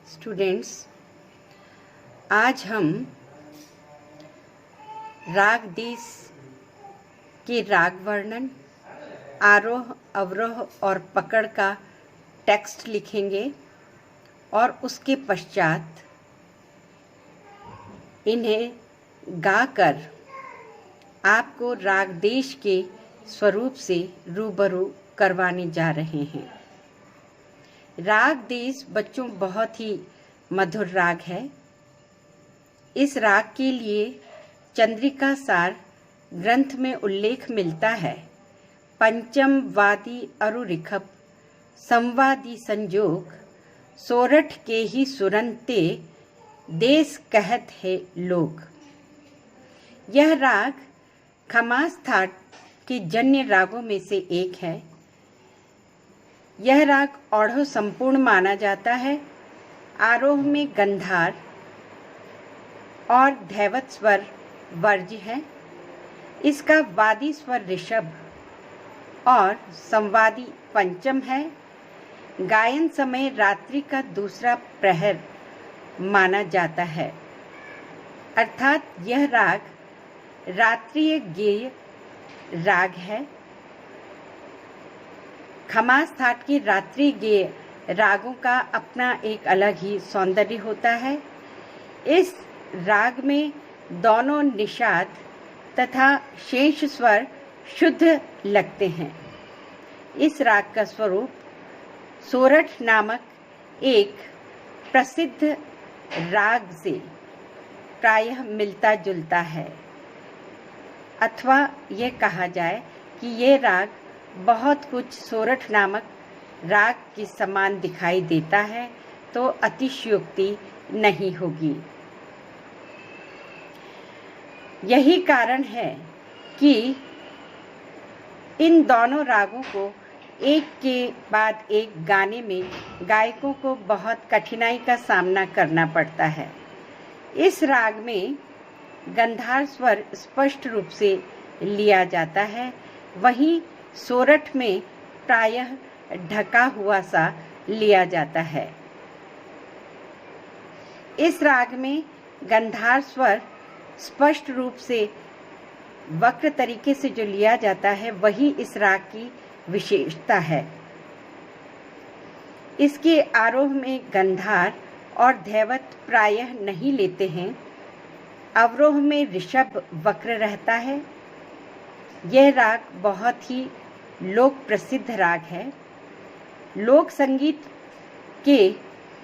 Students, आज हम राग देश के राग वर्णन, आरोह अवरोह और पकड़ का टेक्स्ट लिखेंगे और उसके पश्चात इन्हें गाकर आपको राग देश के स्वरूप से रूबरू करवाने जा रहे हैं। राग देश बच्चों बहुत ही मधुर राग है। इस राग के लिए चंद्रिका सार ग्रंथ में उल्लेख मिलता है। पंचम वादी अरुरिखप संवादी संजोग सोरठ के ही सुरंते देश कहत है लोग। यह राग खमास थाट के जन्य रागों में से एक है। यह राग औढ़ो संपूर्ण माना जाता है। आरोह में गंधार और धैवत स्वर वर्ज्य है। इसका वादी स्वर ऋषभ और संवादी पंचम है। गायन समय रात्रि का दूसरा प्रहर माना जाता है, अर्थात यह राग रात्रिय गेय राग है। खमास थाट के रात्रि गेय रागों का अपना एक अलग ही सौंदर्य होता है। इस राग में दोनों निषाद तथा शेष स्वर शुद्ध लगते हैं। इस राग का स्वरूप सोरठ नामक एक प्रसिद्ध राग से प्रायः मिलता जुलता है, अथवा यह कहा जाए कि यह राग बहुत कुछ सोरठ नामक राग के समान दिखाई देता है, तो अतिशयोक्ति नहीं होगी। यही कारण है कि इन दोनों रागों को एक के बाद एक गाने में गायकों को बहुत कठिनाई का सामना करना पड़ता है। इस राग में गंधार स्वर स्पष्ट रूप से लिया जाता है, वहीं सोरठ में प्रायः ढका हुआ सा लिया जाता है। इस राग में गंधार स्वर स्पष्ट रूप से वक्र तरीके से जो लिया जाता है, वही इस राग की विशेषता है। इसके आरोह में गंधार और धैवत प्रायः नहीं लेते हैं। अवरोह में ऋषभ वक्र रहता है। यह राग बहुत ही लोक प्रसिद्ध राग है। लोक संगीत के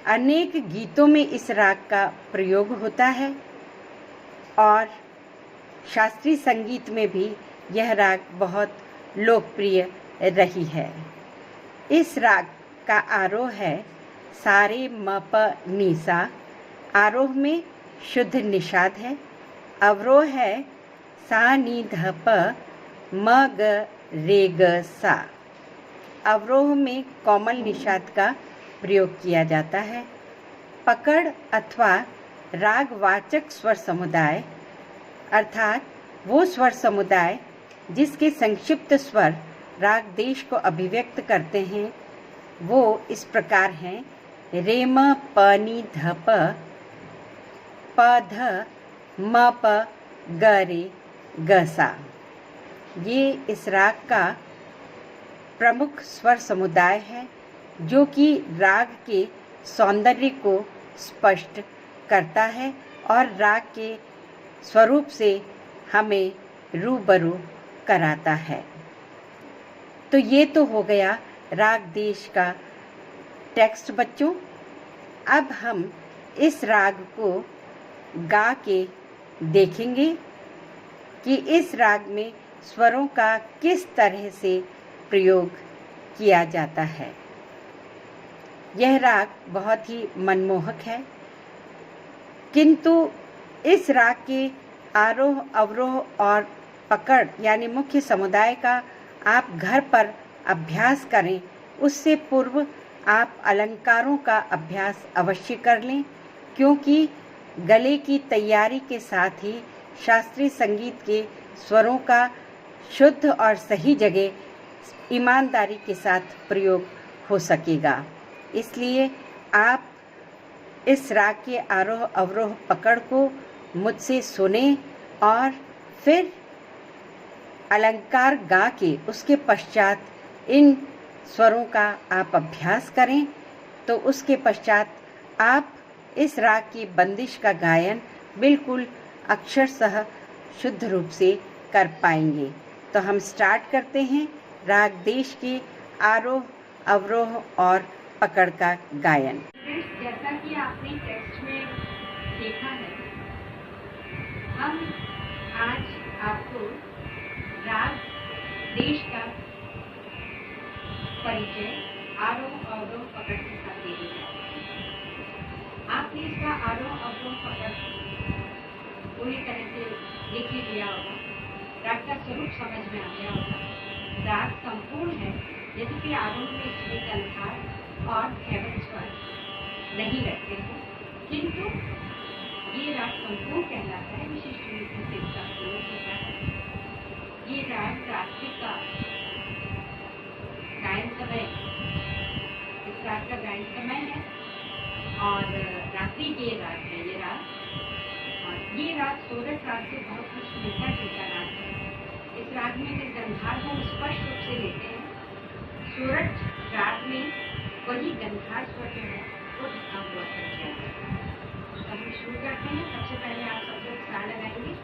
अनेक गीतों में इस राग का प्रयोग होता है और शास्त्रीय संगीत में भी यह राग बहुत लोकप्रिय रही है। इस राग का आरोह है सारे म प नी सा। आरोह में शुद्ध निषाद है। अवरोह है सा नी ध प म ग रे ग सा। अवरोह में कोमल निषाद का प्रयोग किया जाता है। पकड़ अथवा रागवाचक स्वर समुदाय, अर्थात वो स्वर समुदाय जिसके संक्षिप्त स्वर राग देश को अभिव्यक्त करते हैं, वो इस प्रकार हैं। रे म प नी ध प प ध म प ग रे ग सा। ये इस राग का प्रमुख स्वर समुदाय है, जो कि राग के सौंदर्य को स्पष्ट करता है और राग के स्वरूप से हमें रूबरू कराता है। तो ये तो हो गया राग देश का टेक्स्ट बच्चों। अब हम इस राग को गा के देखेंगे कि इस राग में स्वरों का किस तरह से प्रयोग किया जाता है। यह राग बहुत ही मनमोहक है, किंतु इस राग के आरोह अवरोह और पकड़ यानी मुख्य समुदाय का आप घर पर अभ्यास करें। उससे पूर्व आप अलंकारों का अभ्यास अवश्य कर लें, क्योंकि गले की तैयारी के साथ ही शास्त्रीय संगीत के स्वरों का शुद्ध और सही जगह ईमानदारी के साथ प्रयोग हो सकेगा। इसलिए आप इस राग के आरोह अवरोह पकड़ को मुझसे सुने और फिर अलंकार गा के उसके पश्चात इन स्वरों का आप अभ्यास करें, तो उसके पश्चात आप इस राग की बंदिश का गायन बिल्कुल अक्षरशः शुद्ध रूप से कर पाएंगे। तो हम स्टार्ट करते हैं राग देश के आरोह अवरोह और पकड़ का गायन। जैसा कि आपने टेक्स्ट में देखा है, हम आज आपको राग देश का परिचय आरोह अवरोह पकड़ के साथ दे दिया है। आपने इसका आरोह अवरोह पकड़ पूरी तरह से लिख ही लिया होगा, राग का स्वरूप समझ में आ गया होगा। राग संपूर्ण है, जैसे कि आरोह में इसमें गंधार और धैवत स्वर नहीं लगते हैं, किंतु ये राग संपूर्ण कहलाता है। विशिष्ट रूप से इसका प्रयोग होता है। ये राग रात्रि का गायन समय, इस राग का गायन समय है और रात्रि के राग है ये राग। और ये राग सोरठ राग से बहुत कुछ मिलता जुलता राग है। इस राग में जिस गंधार को स्पष्ट रूप से लेते हैं, सोरठ राग में वही गंधार स्वर जो है वो ढका हुआ किया जाता है। तो हम शुरू करते हैं। सबसे पहले आप सब लोग सा लगाएंगे।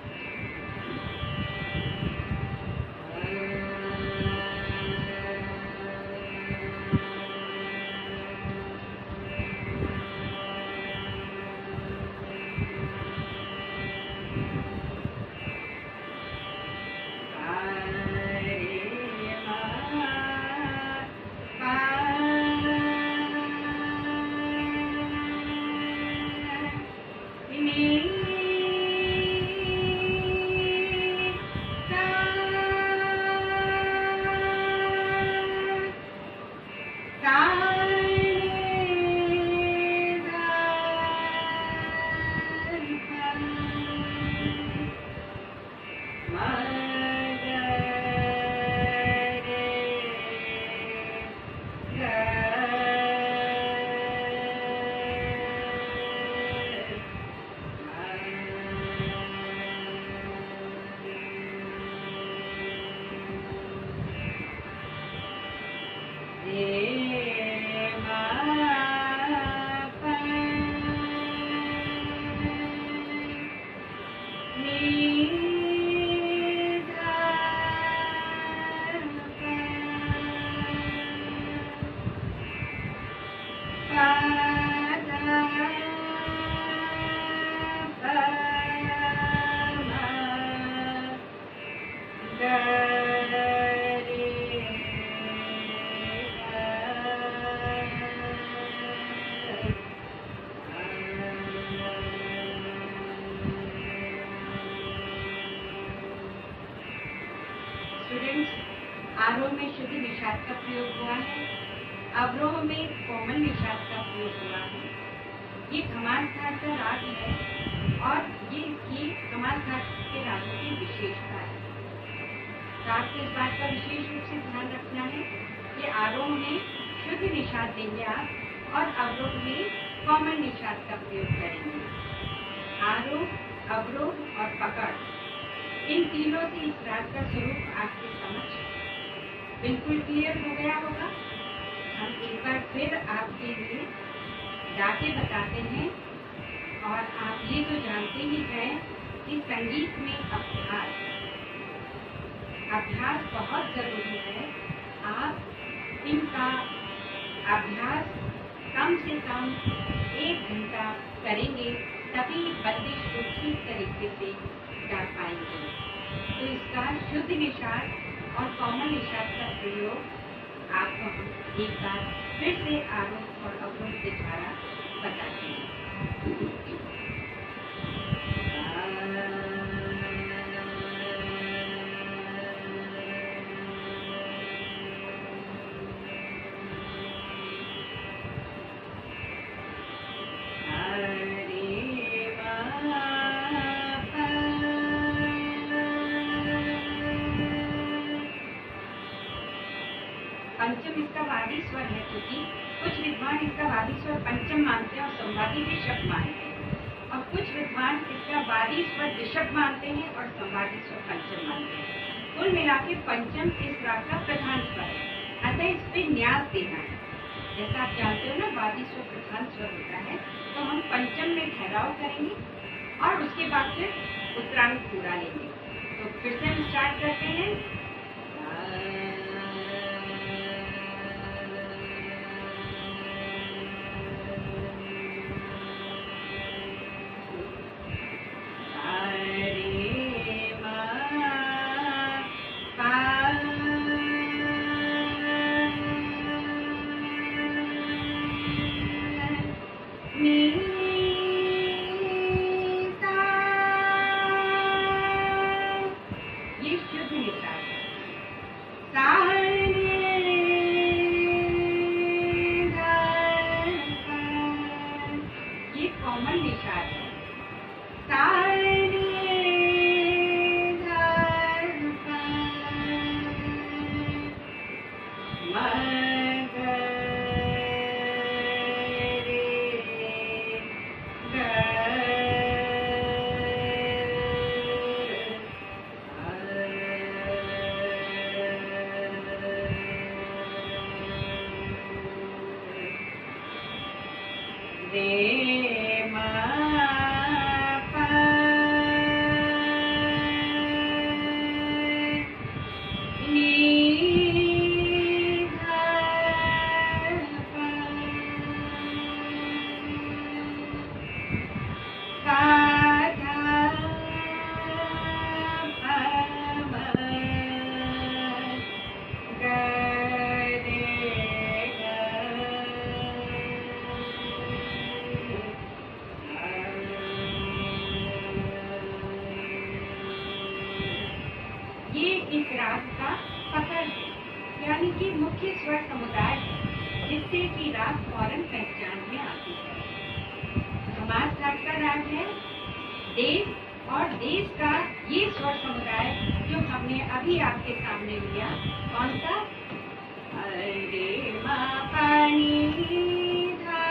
स्टूडेंट्स, आरोह में शुद्ध निषाद का प्रयोग हुआ है, अवरोह में कोमल निषाद का प्रयोग हुआ है। ये खमार घाट का राग है और ये खमार घाट के रागों की विशेषता है। तो आपको इस बात का विशेष रूप से ध्यान रखना है कि आरोह में शुद्ध निषाद देंगे आप और अवरोह में कोमल निषाद का प्रयोग करेंगे। आरोह, अवरोह और पकड़, इन तीनों से इस राग का स्वरूप आपके समझ बिल्कुल क्लियर हो गया होगा। हम एक बार फिर आपके लिए गा के बताते हैं। और आप ये तो जानते ही हैं कि संगीत में अभ्यास बहुत जरूरी है। आप इनका अभ्यास कम से कम 1 घंटा करेंगे, तभी बंदिश को ठीक तरीके से गा पाएंगे। तो इसका शुद्ध निषाद और कोमल निषाद का प्रयोग आपको हम एक बार फिर से आरोह और अवरोह के द्वारा बताते हैं। पंचम इसका वादी स्वर है, क्योंकि कुछ विद्वान इसका वादी स्वर पंचम मानते हैं और संवादी ऋषभ मानते हैं और कुछ विद्वान इसका वादी स्वर ऋषभ मानते हैं और संवादी स्वर पंचम मानते हैं। कुल मिला के पंचम इस राग का प्रधान स्वर है, अतः इस पे न्यास देना है। जैसा आप जानते हो ना, वादी स्वर प्रधान स्वर होता है, तो हम पंचम में ठहराव करेंगे और उसके बाद फिर उत्तरांग पूरा लेंगे। तो फिर से हम स्टार्ट करते हैं। कॉमन निशान है। रे मा पा नी धा पा धा पा मा गा रे ये इस राग का पकड़ है, यानी कि मुख्य स्वर समुदाय है, जिससे कि राग फौरन पहचान में आती है। समास राग का राग है देश, और देश का ये स्वर समुदाय जो हमने अभी आपके सामने लिया, कौन सा? रे मा पानी धा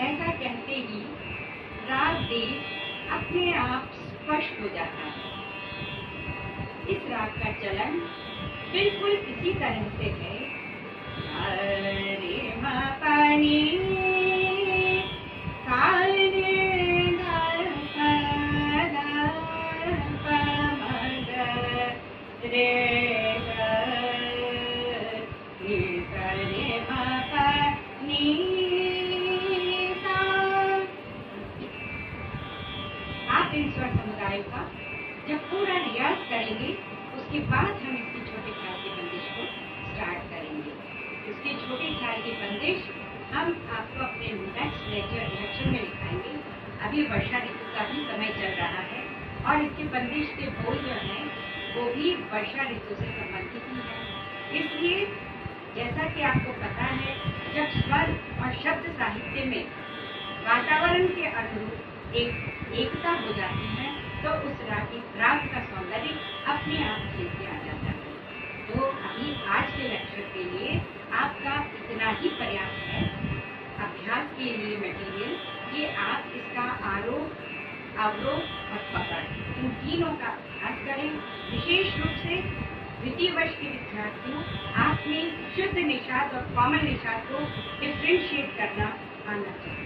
ऐसा कहते ही राग देश अपने आप स्पष्ट हो जाता है। इस राग का चलन बिल्कुल इसी तरह से है। रे मा पानी आप इन स्वर समुदाय का जब पूरा रियाज करेंगे, उसके बाद हम इसकी छोटे ख्याल की बंदिश को स्टार्ट करेंगे। इसके छोटे ख्याल की बंदिश हम आपको अपने नेक्स्ट लेक्चर में दिखाएंगे। अभी वर्षा ऋतु का भी समय चल रहा है और इसके बंदिश के बोल जो हैं वो भी वर्षा ऋतु से संबंधित ही है। इसलिए जैसा कि आपको पता है, जब स्वर और शब्द साहित्य में वातावरण के अनुरूप एकता हो जाती है, तो उस राग का सौंदर्य अपने आप खेल के आ जाता है। तो अभी आज के लेक्चर के लिए आपका इतना ही पर्याप्त है। अभ्यास के लिए मटेरियल ये आप इसका आरोह, अवरोह और पकड़, इन तीनों का अभ्यास करें। विशेष रूप से द्वितीय वर्ष के विद्यार्थियों, आप में शुद्ध निषाद और कॉमन निषाद को डिफ्रेंशिएट करना आना चाहिए।